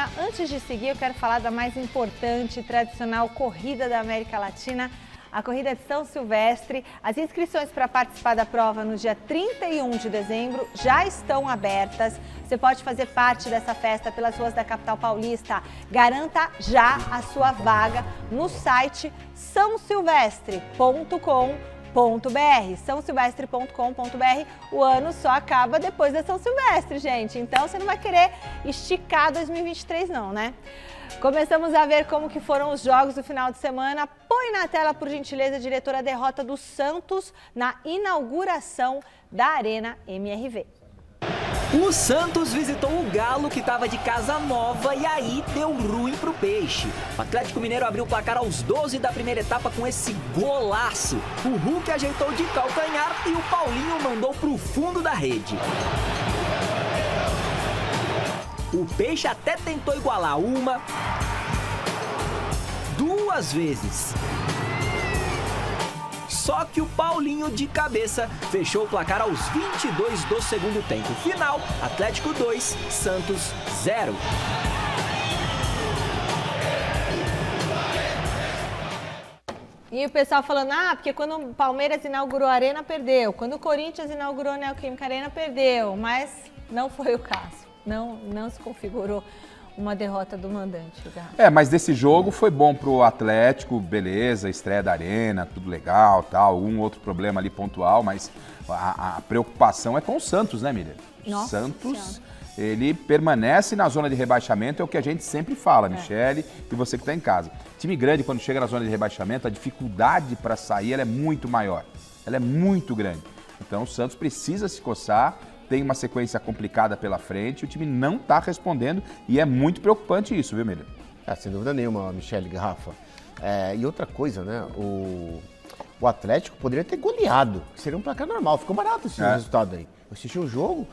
semana. Antes de seguir, eu quero falar da mais importante e tradicional corrida da América Latina, a Corrida de São Silvestre. As inscrições para participar da prova no dia 31 de dezembro já estão abertas. Você pode fazer parte dessa festa pelas ruas da capital paulista. Garanta já a sua vaga no site sãosilvestre.com.br. sãosilvestre.com.br. O ano só acaba depois da São Silvestre, gente. Então você não vai querer esticar 2023 não, né? Começamos a ver como que foram os jogos do final de semana. Põe na tela, por gentileza, diretora, a derrota do Santos na inauguração da Arena MRV. O Santos visitou o Galo, que estava de casa nova, e aí deu ruim pro Peixe. O Atlético Mineiro abriu o placar aos 12 da primeira etapa com esse golaço. O Hulk ajeitou de calcanhar e o Paulinho mandou pro fundo da rede. O Peixe até tentou igualar uma, duas vezes. Só que o Paulinho, de cabeça, fechou o placar aos 22 do segundo tempo. Final, Atlético 2, Santos 0. E o pessoal falando, porque quando o Palmeiras inaugurou a Arena, perdeu. Quando o Corinthians inaugurou a Neoquímica Arena, perdeu. Mas não foi o caso. Não se configurou uma derrota do mandante. Mas desse jogo foi bom pro Atlético, beleza, estreia da Arena, tudo legal, tal, um outro problema ali pontual, mas a preocupação é com o Santos, né, Miriam? O Santos, ele permanece na zona de rebaixamento, é o que a gente sempre fala, Michele, e você que está em casa. Time grande, quando chega na zona de rebaixamento, a dificuldade para sair ela é muito maior, ela é muito grande. Então o Santos precisa se coçar, tem uma sequência complicada pela frente, o time não está respondendo e é muito preocupante isso, viu, Miriam? Sem dúvida nenhuma, Michele, Rafa. E outra coisa, né, o Atlético poderia ter goleado, que seria um placar normal, ficou barato esse resultado aí. Eu assisti o jogo,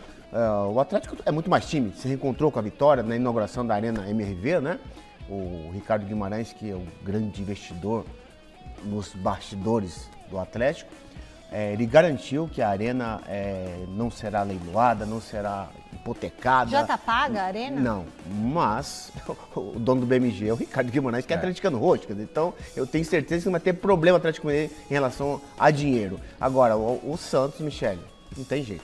o Atlético é muito mais time, se reencontrou com a vitória na inauguração da Arena MRV, né? O Ricardo Guimarães, que é o grande investidor nos bastidores do Atlético, ele garantiu que a Arena não será leiloada, não será hipotecada. Já está paga a Arena? Não, mas o dono do BMG é o Ricardo Guimarães, que é atleticano roxo. Então, eu tenho certeza que não vai ter problema Atlético Mineiro em relação a dinheiro. Agora, o Santos, Michele, não tem jeito.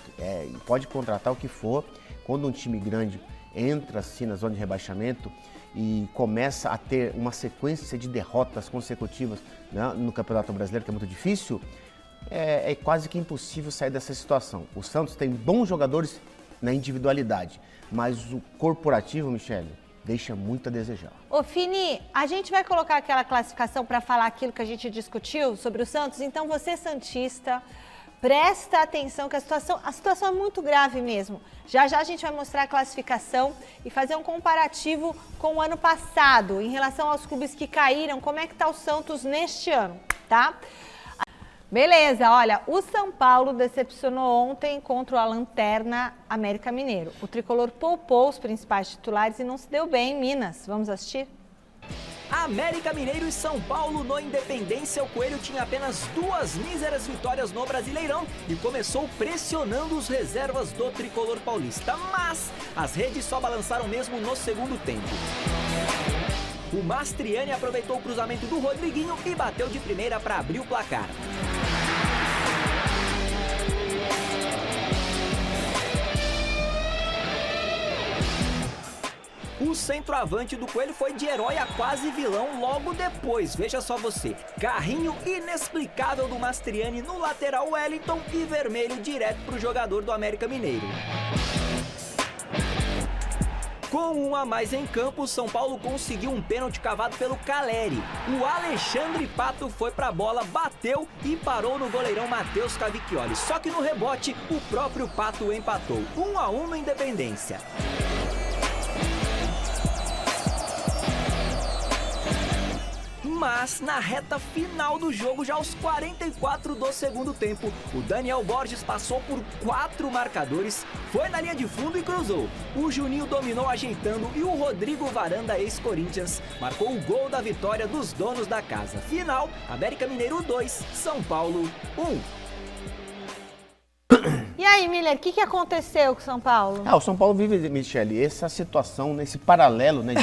Pode contratar o que for. Quando um time grande entra assim na zona de rebaixamento e começa a ter uma sequência de derrotas consecutivas, né, no Campeonato Brasileiro, que é muito difícil, é quase que impossível sair dessa situação. O Santos tem bons jogadores na individualidade, mas o corporativo, Michele, deixa muito a desejar. Ô Fini, a gente vai colocar aquela classificação para falar aquilo que a gente discutiu sobre o Santos, então você, santista, presta atenção que a situação é muito grave mesmo. Já a gente vai mostrar a classificação e fazer um comparativo com o ano passado, em relação aos clubes que caíram, como é que está o Santos neste ano, tá? Beleza, olha, o São Paulo decepcionou ontem contra a Lanterna América Mineiro. O tricolor poupou os principais titulares e não se deu bem em Minas. Vamos assistir? América Mineiro e São Paulo no Independência. O Coelho tinha apenas 2 míseras vitórias no Brasileirão e começou pressionando os reservas do tricolor paulista. Mas as redes só balançaram mesmo no segundo tempo. O Mastriani aproveitou o cruzamento do Rodriguinho e bateu de primeira para abrir o placar. O centroavante do Coelho foi de herói a quase vilão logo depois. Veja só você. Carrinho inexplicável do Mastriani no lateral Wellington e vermelho direto para o jogador do América Mineiro. Com um a mais em campo, o São Paulo conseguiu um pênalti cavado pelo Caleri. O Alexandre Pato foi pra bola, bateu e parou no goleirão Matheus Cavicchioli. Só que no rebote, o próprio Pato empatou. 1-1 no Independência. Mas na reta final do jogo, já aos 44 do segundo tempo, o Daniel Borges passou por 4 marcadores, foi na linha de fundo e cruzou. O Juninho dominou ajeitando e o Rodrigo Varanda, ex-Corinthians, marcou o gol da vitória dos donos da casa. Final, América Mineiro 2, São Paulo 1. E aí, Miller, o que aconteceu com o São Paulo? O São Paulo vive, Michele, essa situação, nesse paralelo, né,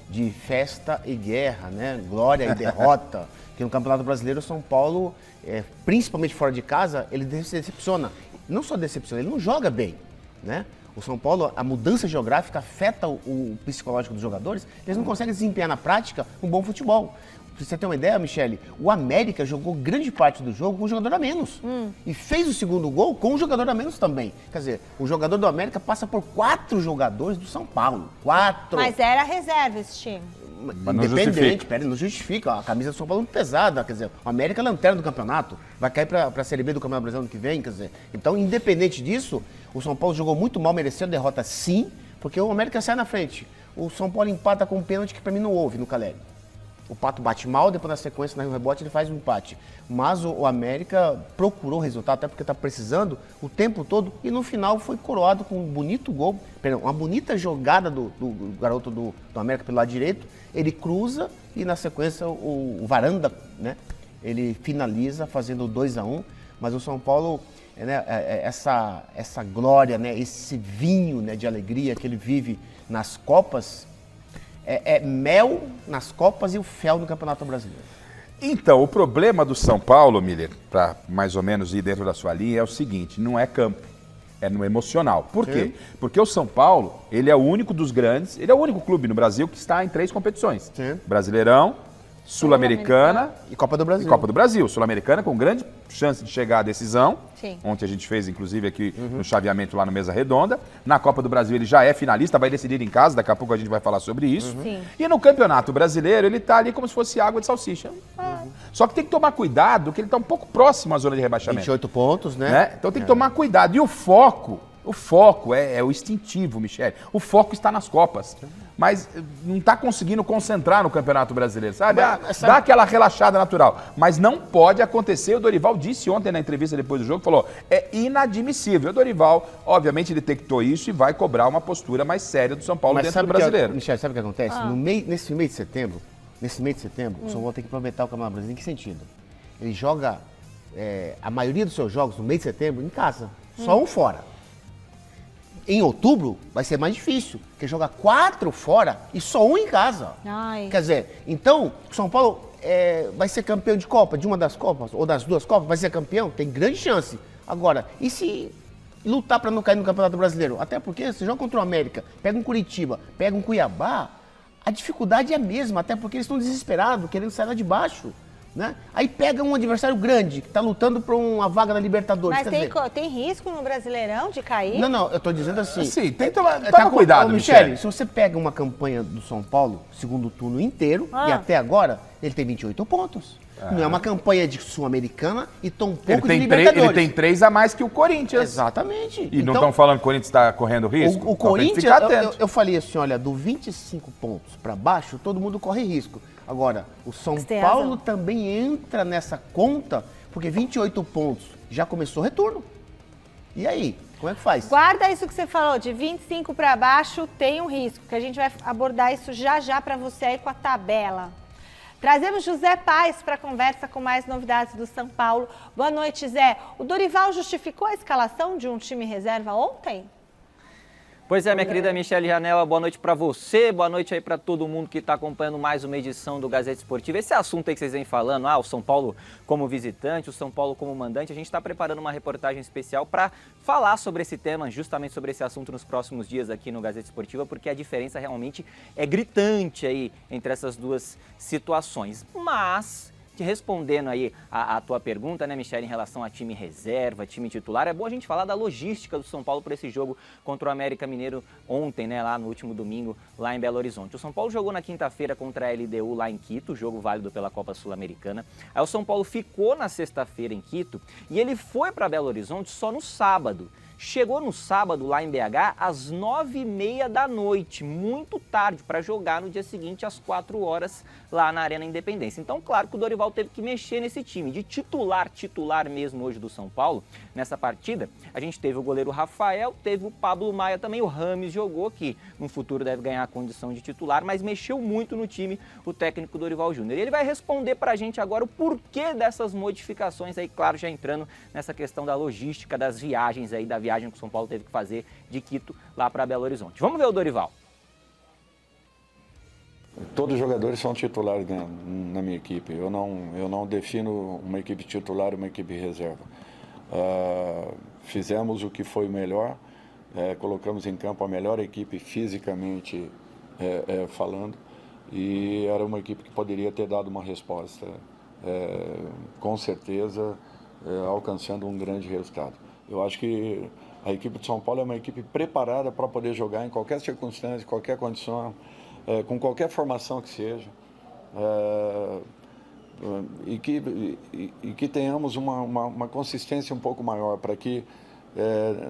de festa e guerra, né, glória e derrota, que no Campeonato Brasileiro o São Paulo, principalmente fora de casa, ele decepciona. Não só decepciona, ele não joga bem, né? O São Paulo, a mudança geográfica afeta o psicológico dos jogadores, eles não conseguem desempenhar na prática um bom futebol. Pra você ter uma ideia, Michele, o América jogou grande parte do jogo com um jogador a menos. E fez o segundo gol com um jogador a menos também. Quer dizer, o jogador do América passa por 4 jogadores do São Paulo. 4! Mas era reserva esse time. Mas não Independente, não justifica. A camisa do São Paulo é muito pesada, quer dizer, o América é lanterna do campeonato, vai cair para a Série B do Campeonato Brasileiro ano que vem, quer dizer. Então, independente disso, o São Paulo jogou muito mal, mereceu a derrota sim, porque o América sai na frente. O São Paulo empata com um pênalti que para mim não houve no Caleri. O Pato bate mal, depois na sequência, no rebote, ele faz um empate. Mas o América procurou o resultado, até porque está precisando o tempo todo, e no final foi coroado com um bonito gol, uma bonita jogada do garoto do América pelo lado direito. Ele cruza e na sequência o Varanda, né, ele finaliza fazendo 2-1. Mas o São Paulo, né, essa glória, né, esse vinho, né, de alegria que ele vive nas Copas, é mel nas Copas e o fel no Campeonato Brasileiro. Então, o problema do São Paulo, Miller, para mais ou menos ir dentro da sua linha, é o seguinte, não é campo, é no emocional. Por quê? Porque o São Paulo, ele é o único dos grandes, ele é o único clube no Brasil que está em 3 competições. Sim. Brasileirão, Sul-Americana e Copa do Brasil. E Copa do Brasil. Sul-Americana com grande chance de chegar à decisão. Sim. Ontem a gente fez, inclusive, aqui no chaveamento lá no Mesa Redonda. Na Copa do Brasil ele já é finalista, vai decidir em casa, daqui a pouco a gente vai falar sobre isso. Sim. E no Campeonato Brasileiro ele tá ali como se fosse água de salsicha. Só que tem que tomar cuidado, que ele tá um pouco próximo à zona de rebaixamento. 28 pontos, né? Então tem que tomar cuidado. E o foco é o instintivo, Michele. O foco está nas Copas. Mas não está conseguindo concentrar no Campeonato Brasileiro, sabe? Dá aquela relaxada natural. Mas não pode acontecer. O Dorival disse ontem na entrevista depois do jogo, falou, é inadmissível. O Dorival, obviamente, detectou isso e vai cobrar uma postura mais séria do São Paulo dentro do Brasileiro. Michele, sabe o que acontece? Nesse mês de setembro, o São Paulo tem que aproveitar o Campeonato Brasileiro. Em que sentido? Ele joga a maioria dos seus jogos no mês de setembro em casa. Só um fora. Em outubro vai ser mais difícil, porque joga 4 fora e só um em casa. Ai. Quer dizer, então, o São Paulo vai ser campeão de Copa, de uma das Copas, ou das 2 Copas, vai ser campeão, tem grande chance. Agora, e se lutar para não cair no Campeonato Brasileiro? Até porque você joga contra o América, pega um Curitiba, pega um Cuiabá, a dificuldade é a mesma, até porque eles estão desesperados, querendo sair lá de baixo. Né? Aí pega um adversário grande, que está lutando por uma vaga na Libertadores. Mas tem risco no Brasileirão de cair? Não, eu estou dizendo assim. Sim, tem que tomar cuidado, Michele. Se você pega uma campanha do São Paulo, segundo turno inteiro, e até agora, ele tem 28 pontos. Não é uma campanha de Sul-Americana e tão pouco de Libertadores. Ele tem 3 a mais que o Corinthians. Exatamente. E não estão falando que o Corinthians está correndo risco? O Corinthians, eu falei assim, olha, do 25 pontos para baixo, todo mundo corre risco. Agora, o São Paulo também entra nessa conta, porque 28 pontos já começou o retorno. E aí, como é que faz? Guarda isso que você falou, de 25 para baixo tem um risco, que a gente vai abordar isso já para você aí com a tabela. Trazemos José Paes para a conversa com mais novidades do São Paulo. Boa noite, Zé. O Dorival justificou a escalação de um time reserva ontem? Pois é, minha querida Michele Janela, boa noite para você, boa noite aí para todo mundo que está acompanhando mais uma edição do Gazeta Esportiva. Esse assunto aí que vocês vêm falando, o São Paulo como visitante, o São Paulo como mandante, a gente está preparando uma reportagem especial para falar sobre esse tema, justamente sobre esse assunto nos próximos dias aqui no Gazeta Esportiva, porque a diferença realmente é gritante aí entre essas duas situações. Mas, respondendo aí a tua pergunta, né, Michele, em relação a time reserva, time titular, é bom a gente falar da logística do São Paulo para esse jogo contra o América Mineiro ontem, né, lá no último domingo, lá em Belo Horizonte. O São Paulo jogou na quinta-feira contra a LDU lá em Quito, jogo válido pela Copa Sul-Americana. Aí o São Paulo ficou na sexta-feira em Quito e ele foi para Belo Horizonte só no sábado. chegou no sábado lá em BH às 9h30 da noite, muito tarde, para jogar no dia seguinte às 4 horas lá na Arena Independência. Então, claro que o Dorival teve que mexer nesse time. De titular mesmo hoje do São Paulo, nessa partida, a gente teve o goleiro Rafael, teve o Pablo Maia também, o Rames jogou, que no futuro deve ganhar a condição de titular, mas mexeu muito no time o técnico Dorival Júnior. Ele vai responder pra gente agora o porquê dessas modificações aí, claro, já entrando nessa questão da logística, das viagens aí, da viagem que o São Paulo teve que fazer de Quito lá para Belo Horizonte. Vamos ver o Dorival. Todos os jogadores são titulares na minha equipe. Eu não defino uma equipe titular e uma equipe reserva. Fizemos o que foi melhor, colocamos em campo a melhor equipe fisicamente falando, e era uma equipe que poderia ter dado uma resposta, com certeza, alcançando um grande resultado. Eu acho que a equipe de São Paulo é uma equipe preparada para poder jogar em qualquer circunstância, qualquer condição, com qualquer formação que seja, e que tenhamos uma consistência um pouco maior, para que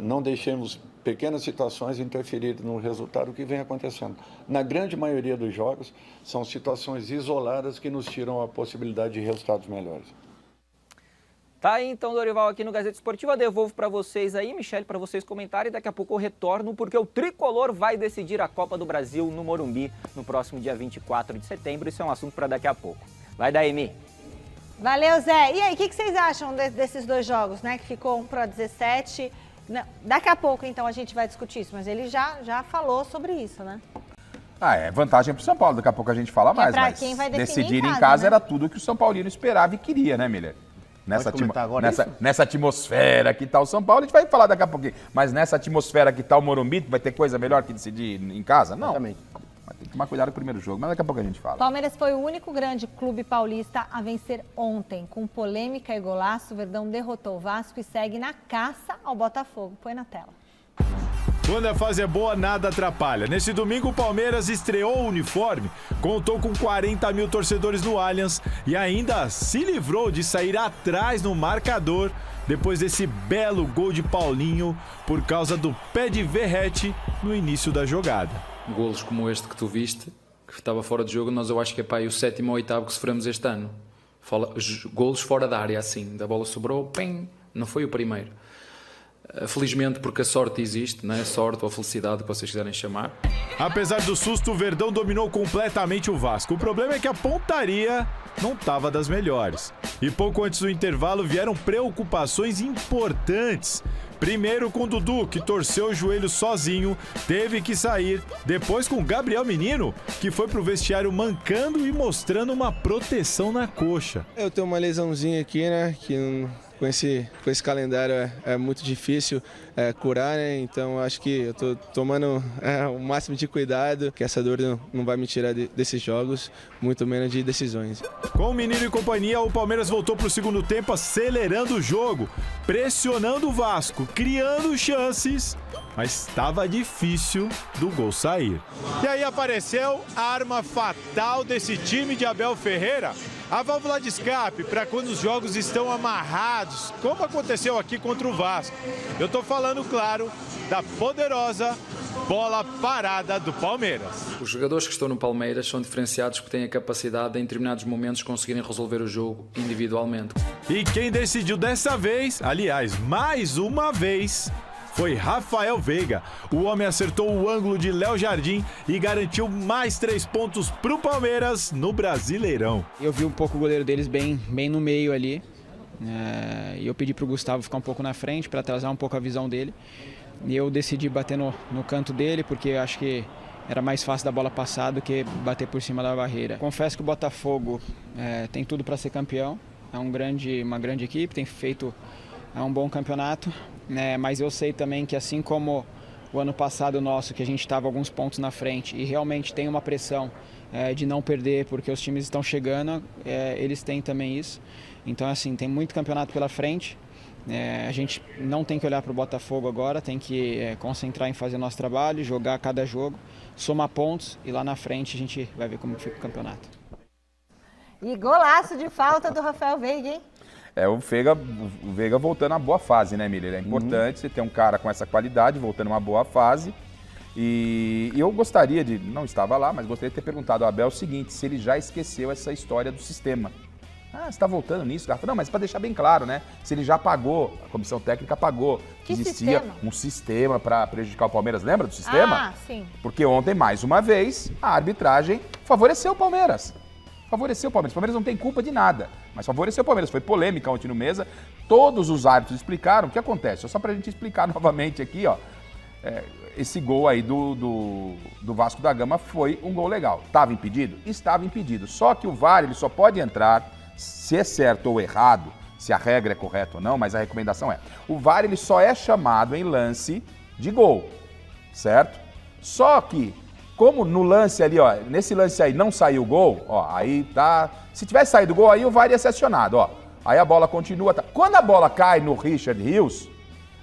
não deixemos pequenas situações interferir no resultado que vem acontecendo. Na grande maioria dos jogos, são situações isoladas que nos tiram a possibilidade de resultados melhores. Tá aí então, Dorival, aqui no Gazeta Esportiva. Eu devolvo para vocês aí, Michele, para vocês comentarem. Daqui a pouco eu retorno, porque o Tricolor vai decidir a Copa do Brasil no Morumbi no próximo dia 24 de setembro. Isso é um assunto para daqui a pouco. Vai daí, Mi. Valeu, Zé. E aí, o que vocês acham desses dois jogos, né? Que ficou um pro 17. Daqui a pouco, então, a gente vai discutir isso, mas ele já falou sobre isso, né? É vantagem pro São Paulo. Daqui a pouco a gente fala mais, pra mas quem vai definir decidir em em casa, casa né? Era tudo que o São Paulino esperava e queria, né, Miller? Nessa atmosfera que tá o São Paulo, a gente vai falar daqui a pouquinho. Mas nessa atmosfera que tá o Morumbi, vai ter coisa melhor que decidir em casa? Não. Exatamente. Mas tem que tomar cuidado com o primeiro jogo, mas daqui a pouco a gente fala. Palmeiras foi o único grande clube paulista a vencer ontem. Com polêmica e golaço, o Verdão derrotou o Vasco e segue na caça ao Botafogo. Põe na tela. Quando a fase é boa, nada atrapalha. Nesse domingo, o Palmeiras estreou o uniforme, contou com 40 mil torcedores no Allianz e ainda se livrou de sair atrás no marcador depois desse belo gol de Paulinho por causa do pé de Verratti no início da jogada. Golos como este que tu viste, que estava fora de jogo, eu acho que é pá, o 7º ou 8º que sofremos este ano. Golos fora da área, assim, da bola sobrou, pim, não foi o primeiro. Felizmente, porque a sorte existe, né? Sorte ou felicidade, que vocês quiserem chamar. Apesar do susto, o Verdão dominou completamente o Vasco. O problema é que a pontaria não estava das melhores. E pouco antes do intervalo vieram preocupações importantes. Primeiro com o Dudu, que torceu o joelho sozinho, teve que sair. Depois com o Gabriel Menino, que foi pro vestiário mancando e mostrando uma proteção na coxa. Eu tenho uma lesãozinha aqui, né, que com esse calendário é muito difícil curar, né? Então acho que eu tô tomando o máximo de cuidado, que essa dor não vai me tirar desses jogos, muito menos de decisões. Com o Menino e companhia, o Palmeiras voltou pro segundo tempo acelerando o jogo, pressionando o Vasco, criando chances, mas estava difícil do gol sair. E aí apareceu a arma fatal desse time de Abel Ferreira, a válvula de escape para quando os jogos estão amarrados, como aconteceu aqui contra o Vasco. Eu tô falando, claro, da poderosa bola parada do Palmeiras. Os jogadores que estão no Palmeiras são diferenciados porque têm a capacidade de, em determinados momentos, conseguirem resolver o jogo individualmente. E quem decidiu dessa vez, aliás, mais uma vez, foi Rafael Veiga. O homem acertou o ângulo de Léo Jardim e garantiu mais 3 pontos para o Palmeiras no Brasileirão. Eu vi um pouco o goleiro deles bem no meio ali. E eu pedi para o Gustavo ficar um pouco na frente para atrasar um pouco a visão dele. E eu decidi bater no canto dele, porque eu acho que era mais fácil da bola passar do que bater por cima da barreira. Confesso que o Botafogo tem tudo para ser campeão. É uma grande equipe, tem feito um bom campeonato. Mas eu sei também que, assim como o ano passado nosso, que a gente estava alguns pontos na frente e realmente tem uma pressão de não perder porque os times estão chegando, eles têm também isso. Então, assim, tem muito campeonato pela frente. A gente não tem que olhar para o Botafogo agora, tem que concentrar em fazer nosso trabalho, jogar cada jogo, somar pontos e lá na frente a gente vai ver como fica o campeonato. E golaço de falta do Rafael Veiga, hein? O Veiga voltando a boa fase, né, Miller? É importante você ter um cara com essa qualidade, voltando a uma boa fase. E eu gostaria de, não estava lá, mas gostaria de ter perguntado ao Abel o seguinte, se ele já esqueceu essa história do sistema. Ah, você está voltando nisso, Garrafa? Não, mas para deixar bem claro, né? Se ele já pagou, a comissão técnica pagou, que existia um sistema para prejudicar o Palmeiras. Lembra do sistema? Ah, sim. Porque ontem, mais uma vez, a arbitragem favoreceu o Palmeiras. Favoreceu o Palmeiras. O Palmeiras não tem culpa de nada, mas favoreceu o Palmeiras. Foi polêmica ontem no Mesa. Todos os árbitros explicaram o que acontece. Só para a gente explicar novamente aqui, ó. Esse gol aí do Vasco da Gama foi um gol legal. Estava impedido? Estava impedido. Só que o VAR ele só pode entrar, se é certo ou errado, se a regra é correta ou não, mas a recomendação é. O VAR ele só é chamado em lance de gol, certo? Só que, como no lance ali, ó, nesse lance aí não saiu o gol, ó, aí tá... Se tivesse saído o gol, aí o VAR ia ser acionado, ó. Aí a bola continua... Tá. Quando a bola cai no Richard Rios,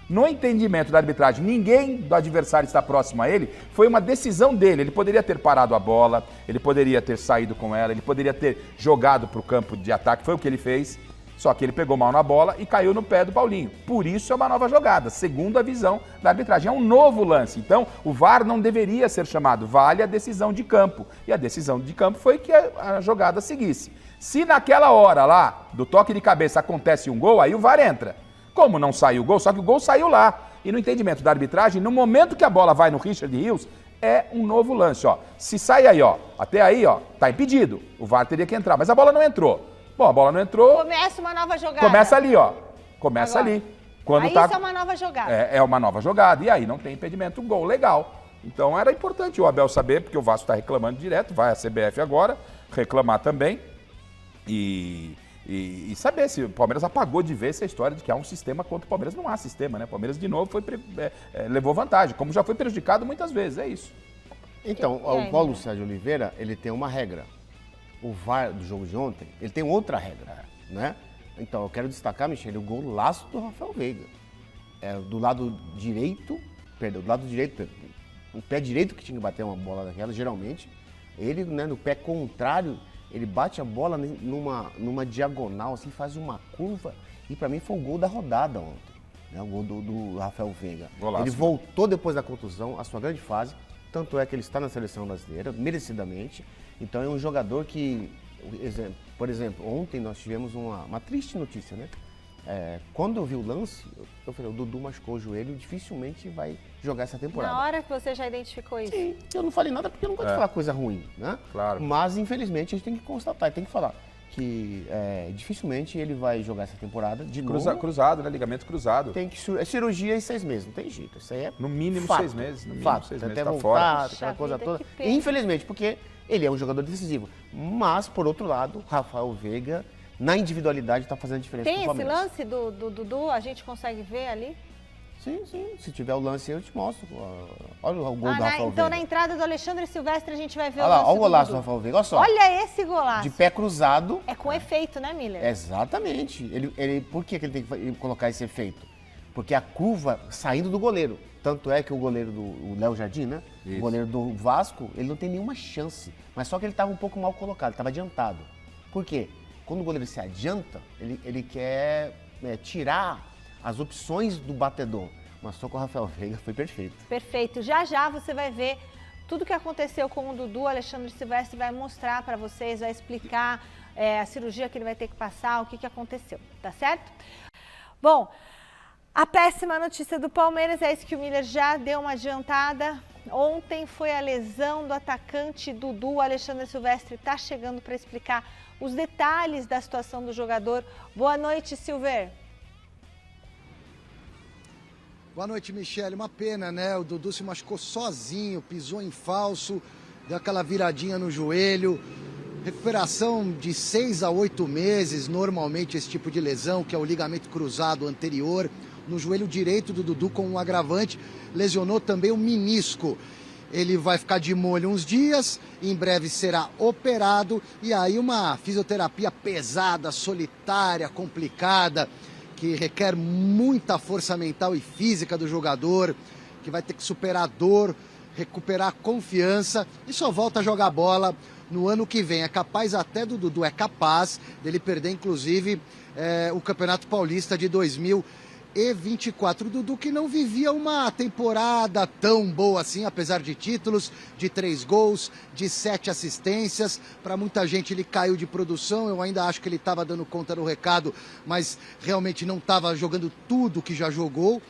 no entendimento da arbitragem, ninguém do adversário está próximo a ele, foi uma decisão dele. Ele poderia ter parado a bola, ele poderia ter saído com ela, ele poderia ter jogado para o campo de ataque, foi o que ele fez, só que ele pegou mal na bola e caiu no pé do Paulinho. Por isso é uma nova jogada, segundo a visão da arbitragem. É um novo lance, então o VAR não deveria ser chamado, vale a decisão de campo. E a decisão de campo foi que a jogada seguisse. Se naquela hora lá, do toque de cabeça, acontece um gol, aí o VAR entra. Como não saiu o gol, só que o gol saiu lá. E no entendimento da arbitragem, no momento que a bola vai no Richard Rios, é um novo lance, ó. Se sai aí, ó, até aí, ó, tá impedido. O VAR teria que entrar, mas a bola não entrou. Bom, a bola não entrou. Começa uma nova jogada. Começa ali, ó. Começa agora ali. Quando aí tá... isso é uma nova jogada. É uma nova jogada. E aí não tem impedimento, gol legal. Então era importante o Abel saber, porque o Vasco está reclamando direto, vai a CBF agora reclamar também. E saber se o Palmeiras apagou de vez essa história de que há um sistema contra o Palmeiras. Não há sistema, né? O Palmeiras, de novo, levou vantagem, como já foi prejudicado muitas vezes, é isso. Então, o Paulo Sérgio Oliveira, ele tem uma regra. O VAR do jogo de ontem, ele tem outra regra, né? Então, eu quero destacar, Michele, o golaço do Rafael Veiga. Do lado direito, o pé direito que tinha que bater uma bola daquela, geralmente, ele, né, no pé contrário, ele bate a bola numa diagonal, assim, faz uma curva, e pra mim foi o gol da rodada ontem, né? O gol do Rafael Veiga. Golaço. Ele voltou depois da contusão, a sua grande fase, tanto é que ele está na seleção brasileira, merecidamente. Então é um jogador que, por exemplo, ontem nós tivemos uma triste notícia, né? Quando eu vi o lance, eu falei, o Dudu machucou o joelho, dificilmente vai jogar essa temporada. Na hora que você já identificou isso? Sim, eu não falei nada porque eu não gosto de falar coisa ruim, né? Claro. Mas, infelizmente, a gente tem que constatar, tem que falar que dificilmente ele vai jogar essa temporada de novo. Cruzado, né? Ligamento cruzado. Tem que cirurgia em 6 meses, não tem jeito. Isso aí é no mínimo fato. 6 meses. No mínimo fato. 6 Até meses, tá voltar, fora. aquela coisa toda. Infelizmente, porque ele é um jogador decisivo. Mas, por outro lado, Rafael Veiga, na individualidade, está fazendo diferença pro Palmeiras. Tem esse lance do Dudu, a gente consegue ver ali? Sim. Se tiver o lance eu te mostro. Olha o gol do Rafael Veiga. Então, na entrada do Alexandre Silvestre, a gente vai ver olha o lance lá, olha o golaço do do Rafael Veiga, olha só. Olha esse golaço. De pé cruzado. É com efeito, né, Miller? Exatamente. Por que ele tem que colocar esse efeito? Porque a curva saindo do goleiro. Tanto é que o goleiro do Léo Jardim, né? Isso. O goleiro do Vasco, ele não tem nenhuma chance. Mas só que ele estava um pouco mal colocado, estava adiantado. Por quê? Quando o goleiro se adianta, ele quer tirar as opções do batedor. Mas só com o Rafael Veiga foi perfeito. Perfeito. Já você vai ver tudo o que aconteceu com o Dudu. Alexandre Silvestre vai mostrar para vocês, vai explicar a cirurgia que ele vai ter que passar, o que aconteceu, tá certo? Bom, a péssima notícia do Palmeiras é isso que o Miller já deu uma adiantada. Ontem foi a lesão do atacante Dudu. O Alexandre Silvestre está chegando para explicar os detalhes da situação do jogador. Boa noite, Silver. Boa noite, Michele. Uma pena, né? O Dudu se machucou sozinho, pisou em falso, deu aquela viradinha no joelho. Recuperação de 6 a 8 meses, normalmente esse tipo de lesão, que é o ligamento cruzado anterior, no joelho direito do Dudu com um agravante. Lesionou também o menisco. Ele vai ficar de molho uns dias, em breve será operado, e aí uma fisioterapia pesada, solitária, complicada, que requer muita força mental e física do jogador, que vai ter que superar dor, recuperar a confiança e só volta a jogar bola no ano que vem. É capaz até do Dudu, é capaz dele perder, inclusive, o Campeonato Paulista de 2024. O Dudu que não vivia uma temporada tão boa assim, apesar de títulos, de 3 gols, de 7 assistências. Para muita gente ele caiu de produção, eu ainda acho que ele estava dando conta do recado, mas realmente não estava jogando tudo que já jogou.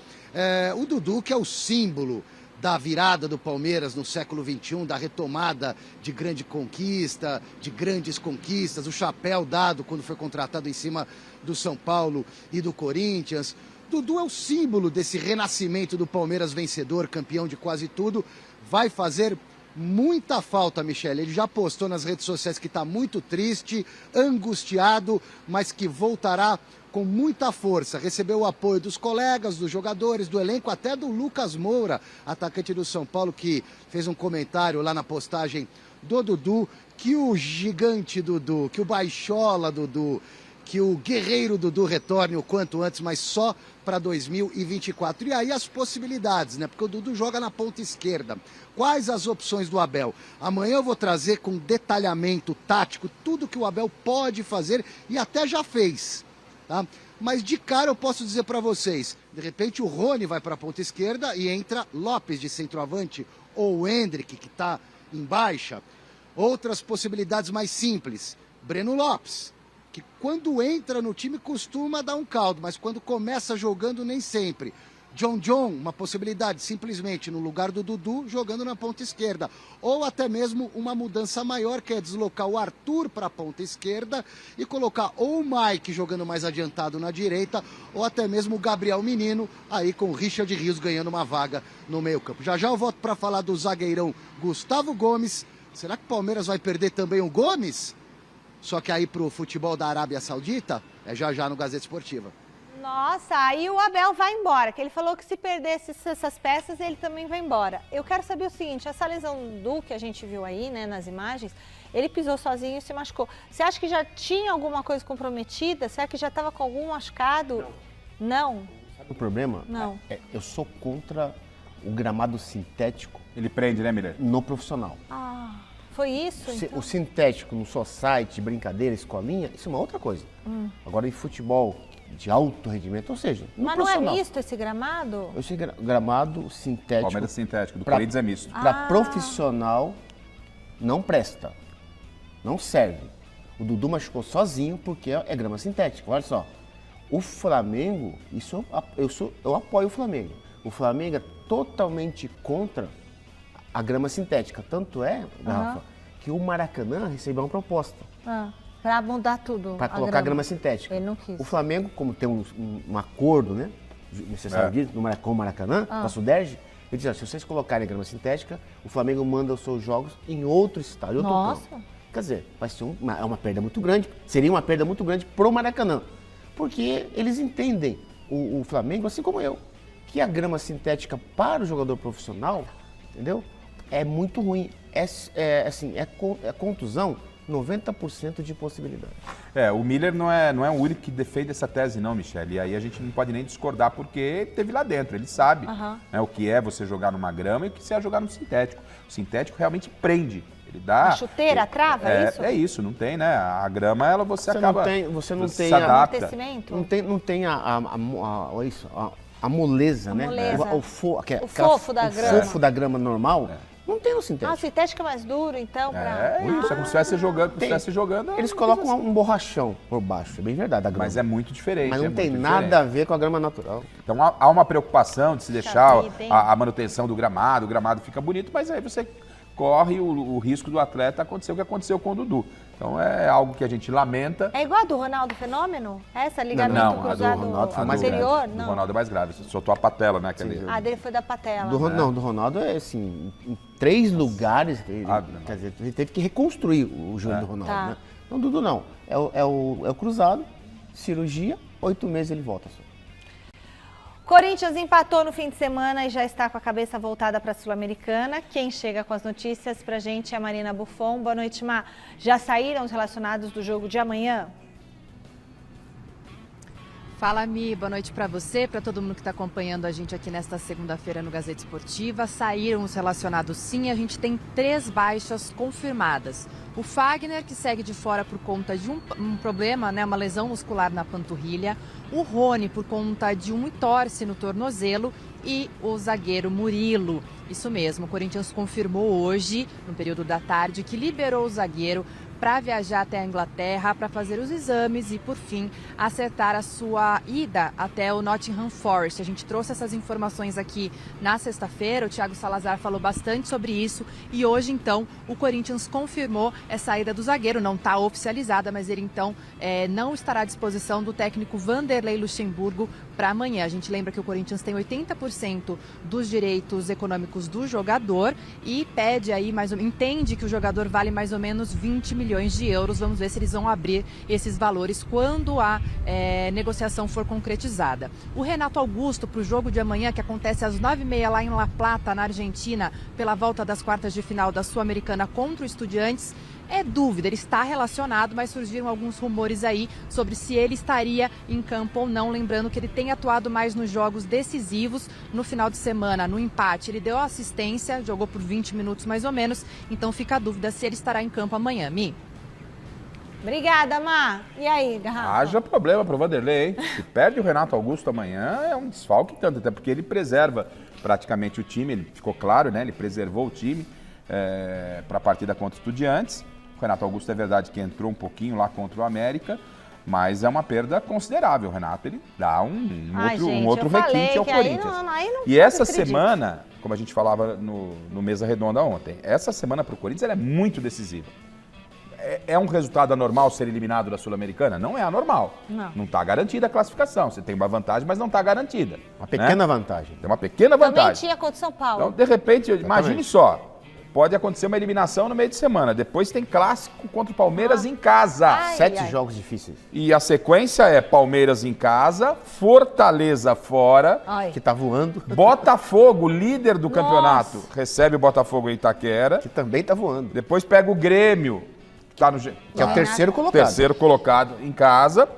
O Dudu que é o símbolo da virada do Palmeiras no século XXI, da retomada de grande conquista, de grandes conquistas, o chapéu dado quando foi contratado em cima do São Paulo e do Corinthians. Dudu é o símbolo desse renascimento do Palmeiras vencedor, campeão de quase tudo. Vai fazer muita falta, Michele. Ele já postou nas redes sociais que está muito triste, angustiado, mas que voltará com muita força. Recebeu o apoio dos colegas, dos jogadores, do elenco, até do Lucas Moura, atacante do São Paulo, que fez um comentário lá na postagem do Dudu, que o gigante Dudu, que o baixola Dudu, que o guerreiro Dudu retorne o quanto antes, mas só para 2024. E aí as possibilidades, né? Porque o Dudu joga na ponta esquerda. Quais as opções do Abel? Amanhã eu vou trazer com detalhamento tático tudo que o Abel pode fazer e até já fez. Tá? Mas de cara eu posso dizer para vocês, de repente o Rony vai para a ponta esquerda e entra Lopes de centroavante, ou o Hendrick, que está em baixa. Outras possibilidades mais simples, Breno Lopes, que quando entra no time costuma dar um caldo, mas quando começa jogando nem sempre. John, uma possibilidade, simplesmente no lugar do Dudu, jogando na ponta esquerda. Ou até mesmo uma mudança maior, que é deslocar o Arthur para a ponta esquerda e colocar ou o Mike jogando mais adiantado na direita, ou até mesmo o Gabriel Menino, aí com o Richard Rios ganhando uma vaga no meio-campo. Já já eu volto para falar do zagueirão Gustavo Gomes. Será que o Palmeiras vai perder também o Gomes? Só que aí pro futebol da Arábia Saudita, é já já no Gazeta Esportiva. Nossa, aí o Abel vai embora, que ele falou que se perdesse essas peças, ele também vai embora. Eu quero saber o seguinte, essa lesão do que a gente viu aí, né, nas imagens, ele pisou sozinho e se machucou. Você acha que já tinha alguma coisa comprometida? Será que já estava com algum machucado? Não. Sabe o problema? Não. Eu sou contra o gramado sintético. Ele prende, né, Miller? No profissional. Ah, foi isso, então? O sintético no society, brincadeira, escolinha, isso é uma outra coisa. Agora, em futebol de alto rendimento, ou seja, no Mas não é profissional. misto esse gramado? Esse gramado sintético. Palmeiras sintético, do Corinthians é misto. Para profissional, não presta. Não serve. O Dudu machucou sozinho porque é grama sintética. Olha só. O Flamengo, eu apoio o Flamengo. O Flamengo é totalmente contra a grama sintética. Tanto é, Rafa, que o Maracanã recebeu uma proposta. Para mudar tudo. Para colocar grama sintética. Ele não quis. O Flamengo, como tem um acordo, né? Necessário disso, com o Maracanã, com a Suderj, ele diz, se vocês colocarem grama sintética, o Flamengo manda os seus jogos em outro estádio, outro campo. Quer dizer, vai ser uma perda muito grande, seria uma perda muito grande pro Maracanã. Porque eles entendem, o Flamengo, assim como eu, que a grama sintética para o jogador profissional, entendeu? É muito ruim. É contusão, 90% de possibilidade. O Miller não é o único que defende essa tese, não, Michele. E aí a gente não pode nem discordar, porque ele teve lá dentro, ele sabe né, o que é você jogar numa grama e o que é jogar no sintético. O sintético realmente prende. Ele dá. A chuteira, a trava, é isso? É isso, não tem, né? A grama, você acaba. Você não tem se adapta. Não tem a moleza, né? O fofo da grama. O fofo da grama normal. Não tem no sintético. O sintético é mais duro, então? Isso, é como se estivesse jogando. Eles colocam um borrachão por baixo, é bem verdade, a grama. Mas é muito diferente. Mas não tem nada a ver com a grama natural. Então há uma preocupação de se deixar a manutenção do gramado, o gramado fica bonito, mas aí você corre o risco do atleta acontecer o que aconteceu com o Dudu. Então é algo que a gente lamenta. É igual a do Ronaldo Fenômeno? Essa ligamento cruzado anterior? Não, do Ronaldo é mais grave. Soltou a patela, né? A dele foi da patela. Do Ronaldo é assim, em 3 lugares, quer dizer, ele teve que reconstruir o joelho do Ronaldo, né? Não, Dudu não. É o cruzado, cirurgia, 8 meses ele volta só. Corinthians empatou no fim de semana e já está com a cabeça voltada para a Sul-Americana. Quem chega com as notícias para a gente é a Marina Buffon. Boa noite, Má. Já saíram os relacionados do jogo de amanhã? Fala, Mi, boa noite para você, para todo mundo que está acompanhando a gente aqui nesta segunda-feira no Gazeta Esportiva. Saíram os relacionados sim, a gente tem 3 baixas confirmadas. O Fagner, que segue de fora por conta de um problema, né, uma lesão muscular na panturrilha. O Rony, por conta de um entorse no tornozelo. E o zagueiro Murilo. Isso mesmo, o Corinthians confirmou hoje, no período da tarde, que liberou o zagueiro para viajar até a Inglaterra, para fazer os exames e, por fim, acertar a sua ida até o Nottingham Forest. A gente trouxe essas informações aqui na sexta-feira, o Thiago Salazar falou bastante sobre isso e hoje, então, o Corinthians confirmou essa ida do zagueiro. Não está oficializada, mas ele, então, não estará à disposição do técnico Vanderlei Luxemburgo para amanhã. A gente lembra que o Corinthians tem 80% dos direitos econômicos do jogador e pede aí, entende que o jogador vale mais ou menos 20 milhões de euros. Vamos ver se eles vão abrir esses valores quando a negociação for concretizada. O Renato Augusto, para o jogo de amanhã, que acontece às 9h30 lá em La Plata, na Argentina, pela volta das quartas de final da Sul-Americana contra o Estudiantes, é dúvida, ele está relacionado, mas surgiram alguns rumores aí sobre se ele estaria em campo ou não. Lembrando que ele tem atuado mais nos jogos decisivos. No final de semana, no empate, ele deu assistência, jogou por 20 minutos mais ou menos, então fica a dúvida se ele estará em campo amanhã. Mi? Obrigada, Má. E aí, Garrafa? Haja problema pro Vanderlei, hein? Se perde o Renato Augusto amanhã, é um desfalque tanto, até porque ele preserva praticamente o time, ele ficou claro, né? Ele preservou o time para a partida contra o Estudiantes. O Renato Augusto é verdade que entrou um pouquinho lá contra o América, mas é uma perda considerável. O Renato, ele dá um outro requinte ao Corinthians. E essa semana, como a gente falava no Mesa Redonda ontem, essa semana para o Corinthians ela é muito decisiva. É um resultado anormal ser eliminado da Sul-Americana? Não é anormal. Não está garantida a classificação. Você tem uma vantagem, mas não está garantida. Uma pequena vantagem. Tem uma pequena vantagem. Também tinha contra o São Paulo. Então, de repente, imagine só. Pode acontecer uma eliminação no meio de semana. Depois tem clássico contra o Palmeiras em casa. 7 jogos difíceis. E a sequência é Palmeiras em casa, Fortaleza fora. Que tá voando. Botafogo, líder do campeonato, recebe o Botafogo em Itaquera. Que também tá voando. Depois pega o Grêmio, que é o terceiro colocado. Terceiro colocado em casa.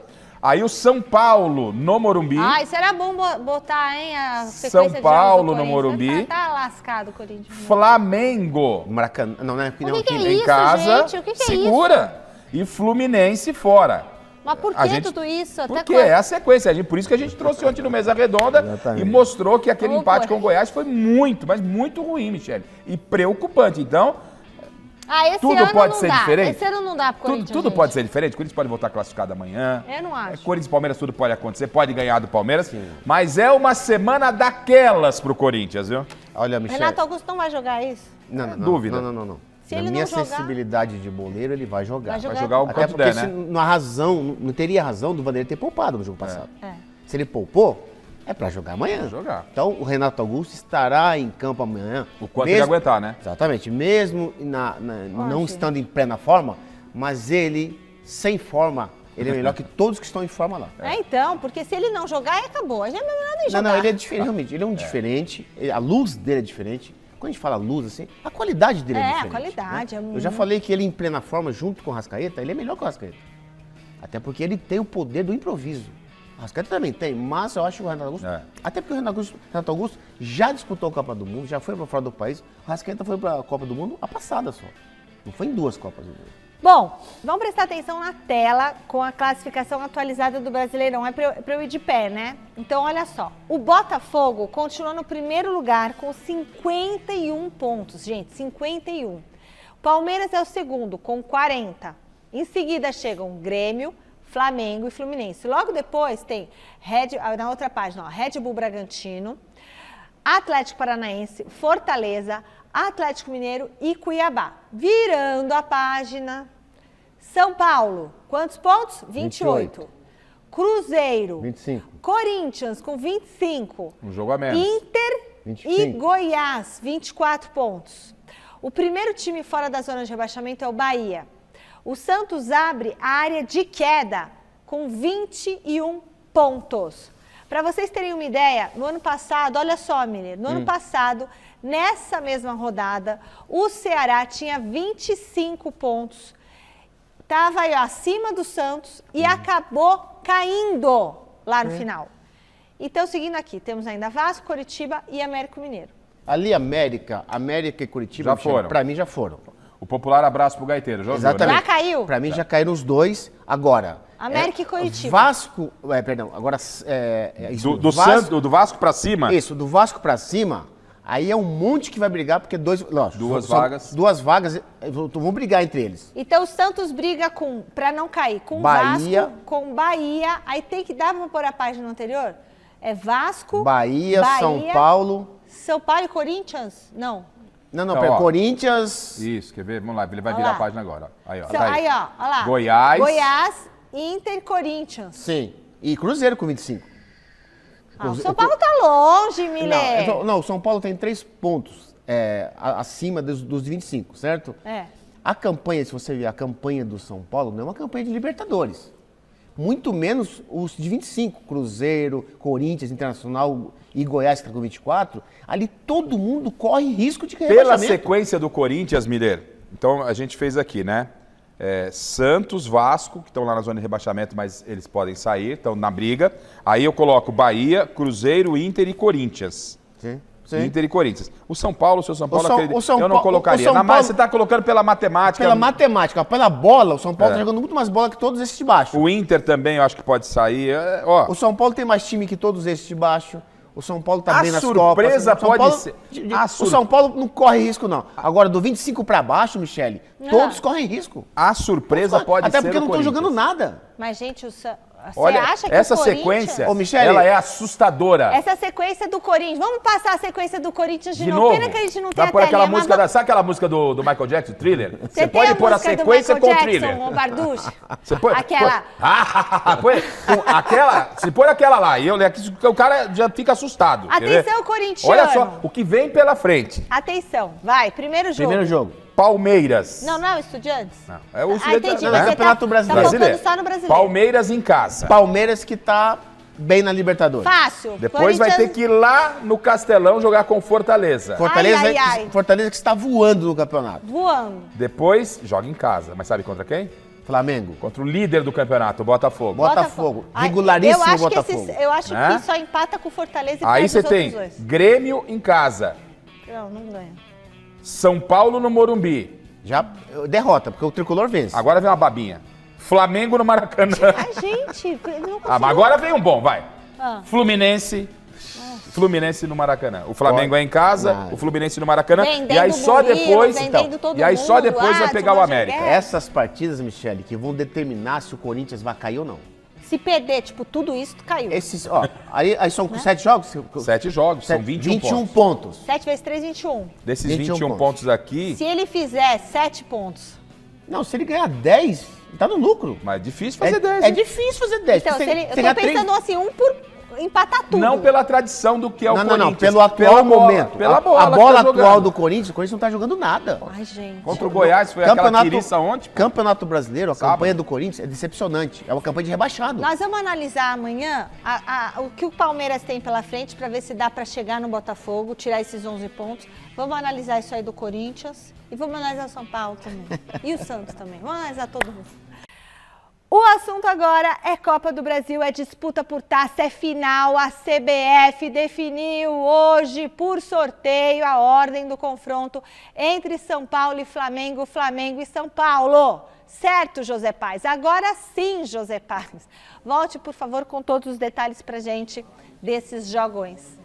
Aí o São Paulo no Morumbi. Isso era bom botar, hein? A sequência São Paulo no Morumbi. Tá lascado o Corinthians. Flamengo. Maracanã. Não é o que é em isso, casa. Gente? O que é segura. Isso? E Fluminense fora. Mas por que tudo isso? Porque é a sequência. Por isso que a gente trouxe ontem no Mesa Redonda. Exatamente. E mostrou que aquele empate com o Goiás foi muito, mas muito ruim, Michele. E preocupante. Então, tudo pode ser diferente? Esse ano não dá pro Corinthians. Tudo pode ser diferente. O Corinthians pode voltar classificado amanhã. Eu não acho. Corinthians e Palmeiras, tudo pode acontecer. Pode ganhar do Palmeiras. Sim. Mas é uma semana daquelas pro Corinthians, viu? Olha, Michele. Renato Augusto não vai jogar isso? Não. Dúvida. Não. Se Na ele minha não jogar... sensibilidade de boleiro, ele vai jogar. Vai jogar o Até quanto porque der, né? não teria razão do Vanderlei ter poupado no jogo passado. Se ele poupou, é pra jogar amanhã. Vai jogar. Então, o Renato Augusto estará em campo amanhã. O quanto ele aguentar, né? Exatamente. Mesmo não estando em plena forma, mas ele, sem forma, ele é melhor que todos que estão em forma lá. Então, porque se ele não jogar, acabou. A gente não é melhor nem jogar. Não, ele é diferente, realmente. Ele é um diferente. A luz dele é diferente. Quando a gente fala luz, assim, a qualidade dele é diferente. A qualidade. Né? Eu já falei que ele em plena forma, junto com o Arrascaeta, ele é melhor que o Arrascaeta. Até porque ele tem o poder do improviso. O Arrascaeta também tem, mas eu acho que o Renato Augusto... Até porque o Renato Augusto já disputou a Copa do Mundo, já foi para fora do país. O Arrascaeta foi para a Copa do Mundo a passada só. Não foi em 2 Copas do Mundo. Bom, vamos prestar atenção na tela com a classificação atualizada do Brasileirão. É para eu ir de pé, né? Então, olha só. O Botafogo continua no primeiro lugar com 51 pontos, gente, 51. O Palmeiras é o segundo, com 40. Em seguida chegam Grêmio, Flamengo e Fluminense. Logo depois tem, na outra página, Red Bull Bragantino, Atlético Paranaense, Fortaleza, Atlético Mineiro e Cuiabá. Virando a página, São Paulo, quantos pontos? 28. Cruzeiro, 25. Corinthians com 25. Um jogo a menos. Inter 25. e Goiás, 24 pontos. O primeiro time fora da zona de rebaixamento é o Bahia. O Santos abre a área de queda com 21 pontos. Para vocês terem uma ideia, no ano passado, olha só, Mineiro, no ano passado, nessa mesma rodada, o Ceará tinha 25 pontos, estava aí acima do Santos e acabou caindo lá no final. Então, seguindo aqui, temos ainda Vasco, Coritiba e América Mineiro. Ali, América e Curitiba, Já foram. Pra mim já foram. O popular abraço pro Gaiteiro, já ouviu, Exatamente. né? Já caiu? Pra mim já caíram os dois. Agora, América e Coritiba. Vasco, perdão, agora... Do Vasco pra cima? Isso, do Vasco pra cima, aí é um monte que vai brigar, porque lógico, Duas são vagas. Duas vagas, vão brigar entre eles. Então, o Santos briga pra não cair com Bahia. Vasco, com Bahia. Aí tem que dar pra pôr a página anterior? É Vasco, Bahia, São Paulo... São Paulo e Corinthians? Não. Não, Então, pera, ó. Corinthians... Isso, quer ver? Vamos lá, ele vai Olha virar lá. a página agora. Aí, ó. Então, tá aí, ó, olha lá. Goiás, Inter e Corinthians. Sim, e Cruzeiro com 25. Ah, o São Paulo tá longe, Milé. Não, o São Paulo tem 3 pontos acima dos 25, certo? É. A campanha, se você ver a campanha do São Paulo, não é uma campanha de Libertadores. Muito menos os de 25, Cruzeiro, Corinthians, Internacional e Goiás, que está com 24. Ali todo mundo corre risco de Pela rebaixamento. sequência do Corinthians, Miller, então a gente fez aqui, né? Santos, Vasco, que estão lá na zona de rebaixamento, mas eles podem sair, estão na briga. Aí eu coloco Bahia, Cruzeiro, Inter e Corinthians. Sim. Inter e Corinthians. O São Paulo, eu não Paulo- colocaria. o São Mas Paulo- você está colocando pela matemática. Pela matemática, pela bola, o São Paulo está jogando muito mais bola que todos esses de baixo. O Inter também eu acho que pode sair. O São Paulo tem mais time que todos esses de baixo. O São Paulo tá A bem nas surpresa Copas. pode ser- O São Paulo não corre risco, não. Agora, do 25 para baixo, Michele, todos correm risco. A surpresa pode Até ser porque o não estão Corinthians. jogando nada. Mas, gente, você Olha, acha que essa o Corinthians... sequência, Ô, Michele, ela é assustadora. Essa sequência do Corinthians. Vamos passar a sequência do Corinthians de, De novo. novo, Pena que a gente não tem vai a pôr aquela telinha, mas música, vamos- sabe aquela música do Michael Jackson, Thriller? Você tem pode pôr a música do sequência Michael com o Jackson, Thriller. ô Barducho? Você põe, Aquela... se põe aquela lá, e eu leio aqui, o cara já fica assustado. quer ver? Atenção, corintiano. Olha só, o que vem pela frente. Atenção, vai, primeiro jogo. Primeiro jogo. Palmeiras. Não, não é o Estudiantes? Não, é o Estudiantes, entendi, né? mas você Campeonato tá Brasileiro. focando só no brasileiro. Palmeiras em casa. Palmeiras que tá bem na Libertadores. Fácil. Depois vai ter que ir lá no Castelão jogar com Fortaleza. Fortaleza, Ai, ai, ai. Fortaleza que está voando no campeonato. Voando. Depois joga em casa. Mas sabe contra quem? Flamengo. Contra o líder do campeonato, o Botafogo. Botafogo. Ai, Regularíssimo eu acho Botafogo. eu acho Né? que só empata com o Fortaleza e Aí perde você os outros tem dois. Grêmio em casa. Não ganha. São Paulo no Morumbi. Já derrota, porque o tricolor vence. Agora vem uma babinha. Flamengo no Maracanã. Ai, gente, ele não Ah, mas agora vem um bom, vai. Ah. Fluminense. Fluminense no Maracanã. O Flamengo é em casa, Não. o Fluminense no Maracanã. Vendendo E aí só Murilo, depois, vendendo todo e aí só mundo, depois vai pegar o Roger América. Guedes. Essas partidas, Michele, que vão determinar se o Corinthians vai cair ou não. Se perder, tipo, tudo isso, caiu. Esses, ó, aí são 7 jogos? 7 jogos, são 21 pontos. 7 vezes 3, 21. Desses 21 21 pontos aqui, Se ele fizer 7 pontos. Não, se ele ganhar 10, tá no lucro. mas é difícil fazer 10. É hein? difícil fazer 10. Então, porque se ele, você eu ganha tô pensando assim, um por empatar tudo. Não pela tradição do que é o Não, Corinthians. pelo atual pela bola, momento. Pela a bola que bola tá atual jogando. do Corinthians, o Corinthians não tá jogando nada. Ai, gente. Contra o Goiás, foi aquela tiriça ontem. Campeonato Brasileiro, a Sábado. campanha do Corinthians é decepcionante. É uma campanha de rebaixado. Nós vamos analisar amanhã o que o Palmeiras tem pela frente para ver se dá para chegar no Botafogo, tirar esses 11 pontos. Vamos analisar isso aí do Corinthians e vamos analisar o São Paulo também. E o Santos também. Vamos analisar todo mundo. O assunto agora é Copa do Brasil, é disputa por taça, é final. A CBF definiu hoje por sorteio a ordem do confronto entre São Paulo e Flamengo, Flamengo e São Paulo. Certo, José Paz? Agora sim, José Paz. Volte, por favor, com todos os detalhes pra gente desses jogões.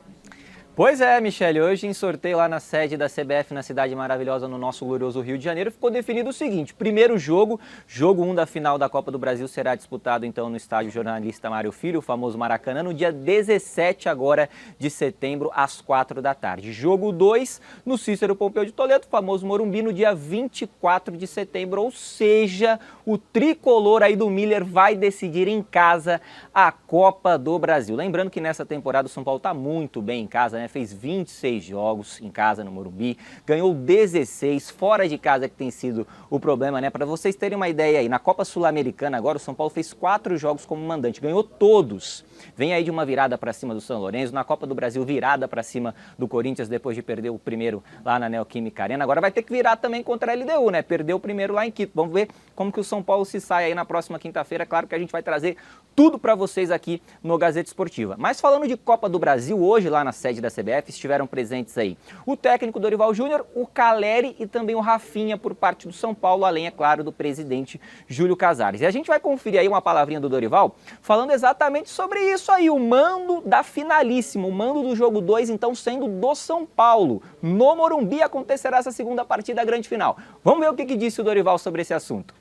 Pois é, Michele, hoje em sorteio lá na sede da CBF, na cidade maravilhosa, no nosso glorioso Rio de Janeiro, ficou definido o seguinte: primeiro jogo 1 da final da Copa do Brasil, será disputado então no estádio Jornalista Mário Filho, o famoso Maracanã, no dia 17 agora de setembro, às 4 da tarde. Jogo 2 no Cícero Pompeu de Toledo, famoso Morumbi, no dia 24 de setembro, ou seja, o tricolor aí do Miller vai decidir em casa a Copa do Brasil. Lembrando que nessa temporada o São Paulo está muito bem em casa, né? né? Fez 26 jogos em casa no Morumbi, ganhou 16 fora de casa, que tem sido o problema, né? Para vocês terem uma ideia aí, na Copa Sul-Americana agora o São Paulo fez 4 jogos como mandante, ganhou todos. Vem aí de uma virada para cima do São Lourenço, na Copa do Brasil virada para cima do Corinthians depois de perder o primeiro lá na Neoquímica Arena. Agora vai ter que virar também contra a LDU, né? Perdeu o primeiro lá em Quito. Vamos ver como que o São Paulo se sai aí na próxima quinta-feira. Claro que a gente vai trazer tudo para vocês aqui no Gazeta Esportiva. Mas falando de Copa do Brasil, hoje lá na sede da CBF estiveram presentes aí o técnico Dorival Júnior, o Caleri e também o Rafinha por parte do São Paulo, além, é claro, do presidente Júlio Casares. E a gente vai conferir aí uma palavrinha do Dorival falando exatamente sobre isso aí, o mando da finalíssima, o mando do jogo 2, então, sendo do São Paulo. No Morumbi acontecerá essa segunda partida, a grande final. Vamos ver o que disse o Dorival sobre esse assunto.